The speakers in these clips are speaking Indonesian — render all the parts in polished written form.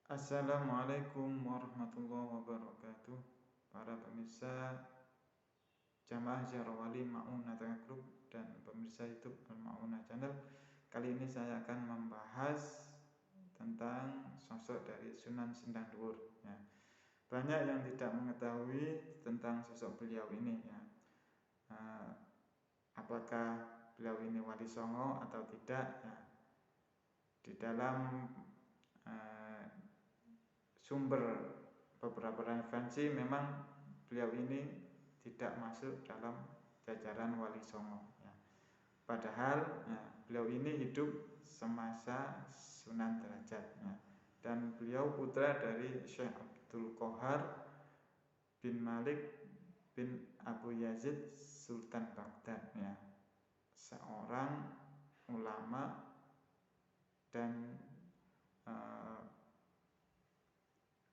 Assalamualaikum warahmatullahi wabarakatuh. Para pemirsa Jamaah Jarawali Ma'unah Group dan pemirsa YouTube Al-Ma'unah Channel. Kali ini saya akan membahas tentang sosok dari Sunan Sendang Dhuwur ya. Banyak yang tidak mengetahui tentang sosok beliau ini ya. Apakah beliau ini wali songo atau tidak ya. Di dalam sumber beberapa referensi memang beliau ini tidak masuk dalam jajaran wali songo ya. Padahal ya, beliau ini hidup semasa Sunan Derajat ya. Dan beliau putra dari Syekh Abdul Qohar bin Malik bin Abu Yazid Sultan Baghdad ya. Seorang ulama dan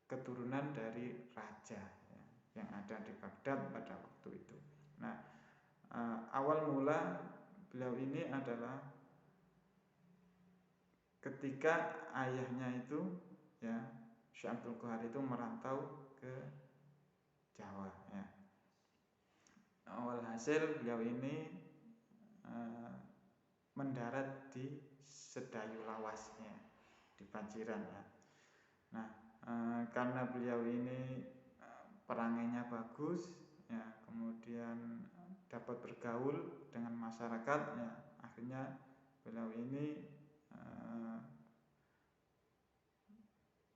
keturunan dari raja ya, yang ada di Baghdad pada waktu itu. Nah, awal mula beliau ini adalah ketika ayahnya itu ya, Syekh Abdul Qohar itu merantau ke Jawa ya. Awal hasil beliau ini mendarat di Sedayu Lawasnya di Paciran ya. Nah, karena beliau ini perangainya bagus ya, kemudian dapat bergaul dengan masyarakat ya, akhirnya beliau ini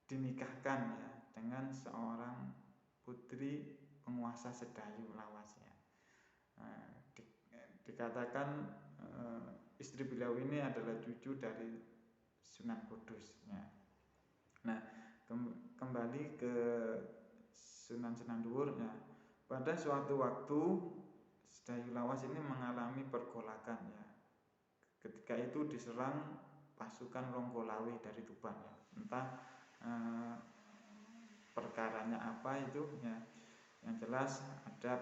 dinikahkan ya dengan seorang putri penguasa Sedayu Lawas ya. Dikatakan istri beliau ini adalah cucu dari Sunan Kudus ya. Nah, kembali ke Sunan Sendang Dhuwur ya. Pada suatu waktu Sedayu Lawas ini mengalami pergolakan ya. Ketika itu diserang pasukan Ronggolawe dari Tuban ya. Entah perkaranya apa itu ya. Yang jelas ada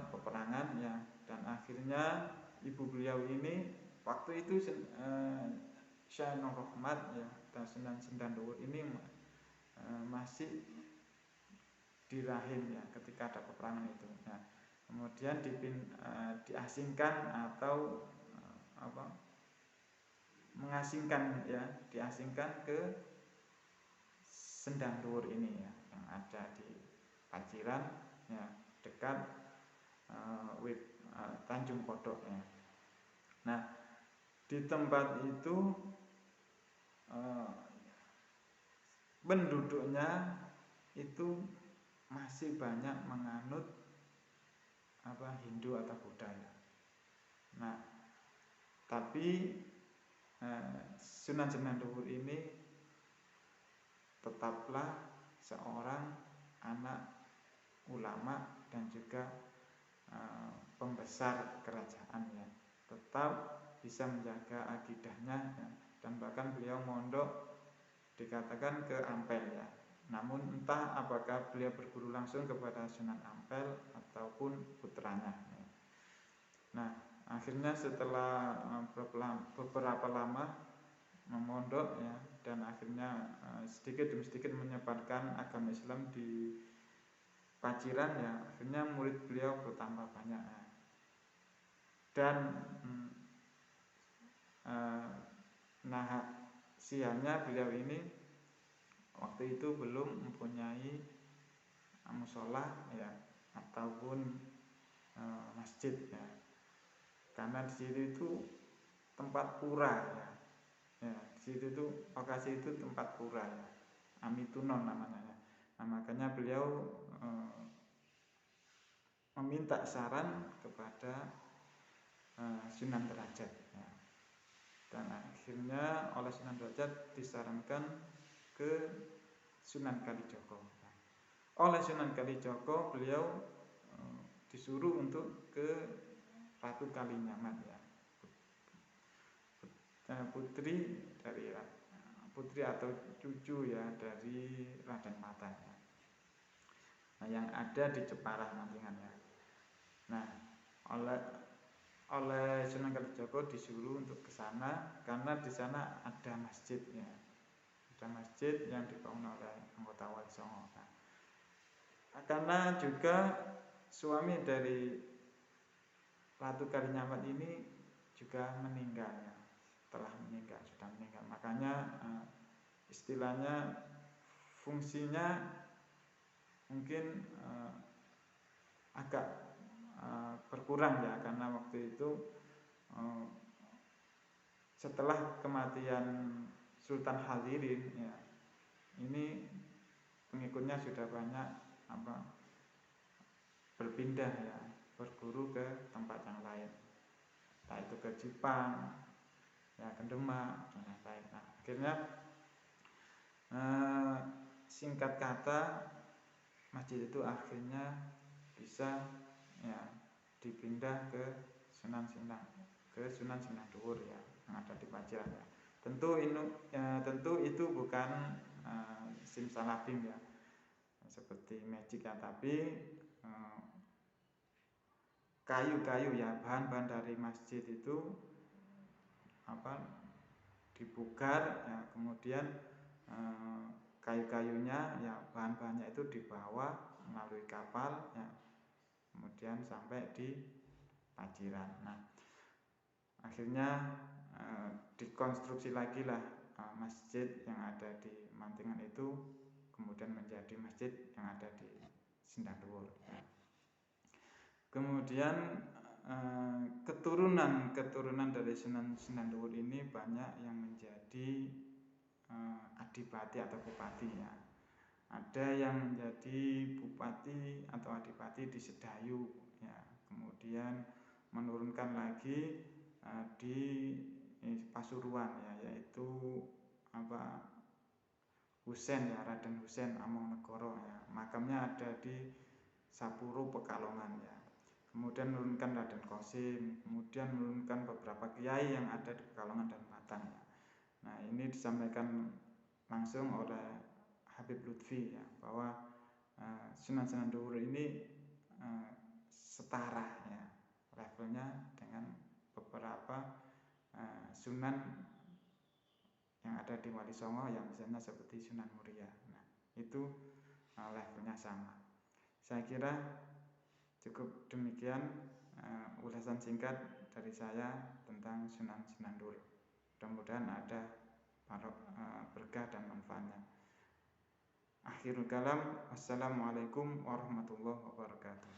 peperangan ya, dan akhirnya ibu beliau ini waktu itu Syekh Nur Rahmat ya, dan Sunan Sendang Dhuwur ini masih di rahim ya ketika ada peperangan itu. Nah, kemudian diasingkan atau mengasingkan ya, diasingkan ke Sendang Dhuwur ini ya, yang ada di Paciran ya, dekat Tanjung Kodok ya. Nah, di tempat itu penduduknya itu masih banyak menganut Hindu atau Buddha ya. Nah, tapi Sunan Sendang Dhuwur ini tetaplah seorang anak ulama dan juga pembesar kerajaan ya. Tetap bisa menjaga akidahnya ya, dan bahkan beliau mondok dikatakan ke Ampel ya. Namun entah apakah beliau berguru langsung kepada Sunan Ampel ataupun putranya ya. Nah, akhirnya setelah beberapa lama memondok ya, dan akhirnya sedikit demi sedikit menyebarkan agama Islam di Paciran ya, akhirnya murid beliau bertambah banyak ya. Dan siangnya beliau ini waktu itu belum mempunyai musola ya, ataupun masjid ya, karena di situ itu tempat pura ya. Ya, di situ itu lokasi itu tempat pura ya, Amitunon namanya ya. Nah, makanya beliau meminta saran kepada Sunan Derajat ya. Dan akhirnya oleh Sunan Derajat disarankan ke Sunan Kalijogo. Oleh Sunan Kalijogo beliau disuruh untuk ke Ratu Kalinyamat ya, putri atau cucu ya dari Raden Mata ya. Nah, yang ada di Jepara Mantingan ya. Nah, oleh Sunan Kalijogo disuruh untuk ke sana karena di sana ada masjidnya. ada masjid yang dibangun oleh anggota Wali Songo. Nah, karena juga suami dari Ratu Kalinyamat ini juga meninggal ya, sudah meninggal. Makanya istilahnya fungsinya mungkin agak berkurang ya, karena waktu itu setelah kematian Sultan Hadirin ya, ini pengikutnya sudah banyak berpindah ya, berguru ke tempat yang lain, entah itu ke Jepang ya, ke Demak dan lain-lain. Nah, akhirnya singkat kata masjid itu akhirnya bisa ya dipindah ke Sunan Sinandowur ya, yang ada di Paciran ya. Tentu itu bukan simsalabim ya, seperti magic ya, tapi kayu-kayu ya, bahan-bahan dari masjid itu dipugar ya, kemudian kayu-kayunya ya, bahan-bahannya itu dibawa melalui kapal ya, kemudian sampai di Paciran. Nah, akhirnya dikonstruksi lagi lah masjid yang ada di Mantingan itu, kemudian menjadi masjid yang ada di Sinandowur ya. Kemudian keturunan dari Sunan Sinandowur ini banyak yang menjadi adipati atau bupati ya. Ada yang menjadi bupati atau adipati di Sedayu ya, kemudian menurunkan lagi di Pasuruan ya, yaitu Husen ya, Raden Husen Amongnegoro ya, makamnya ada di Sapuru Pekalongan ya. Kemudian menurunkan Raden Kosim, kemudian menurunkan beberapa kiai yang ada di Pekalongan dan Batang ya. Nah, ini disampaikan langsung oleh Habib Lutfi ya, bahwa Sunan Sinandowur ini setara ya levelnya dengan beberapa sunan yang ada di Wali Songo yang misalnya seperti Sunan Muria. Nah, itu levelnya sama. Saya kira cukup demikian ulasan singkat dari saya tentang Sunan Sinandowur. Mudah-mudahan ada berkah dan manfaatnya. Akhirul kalam, wassalamualaikum warahmatullahi wabarakatuh.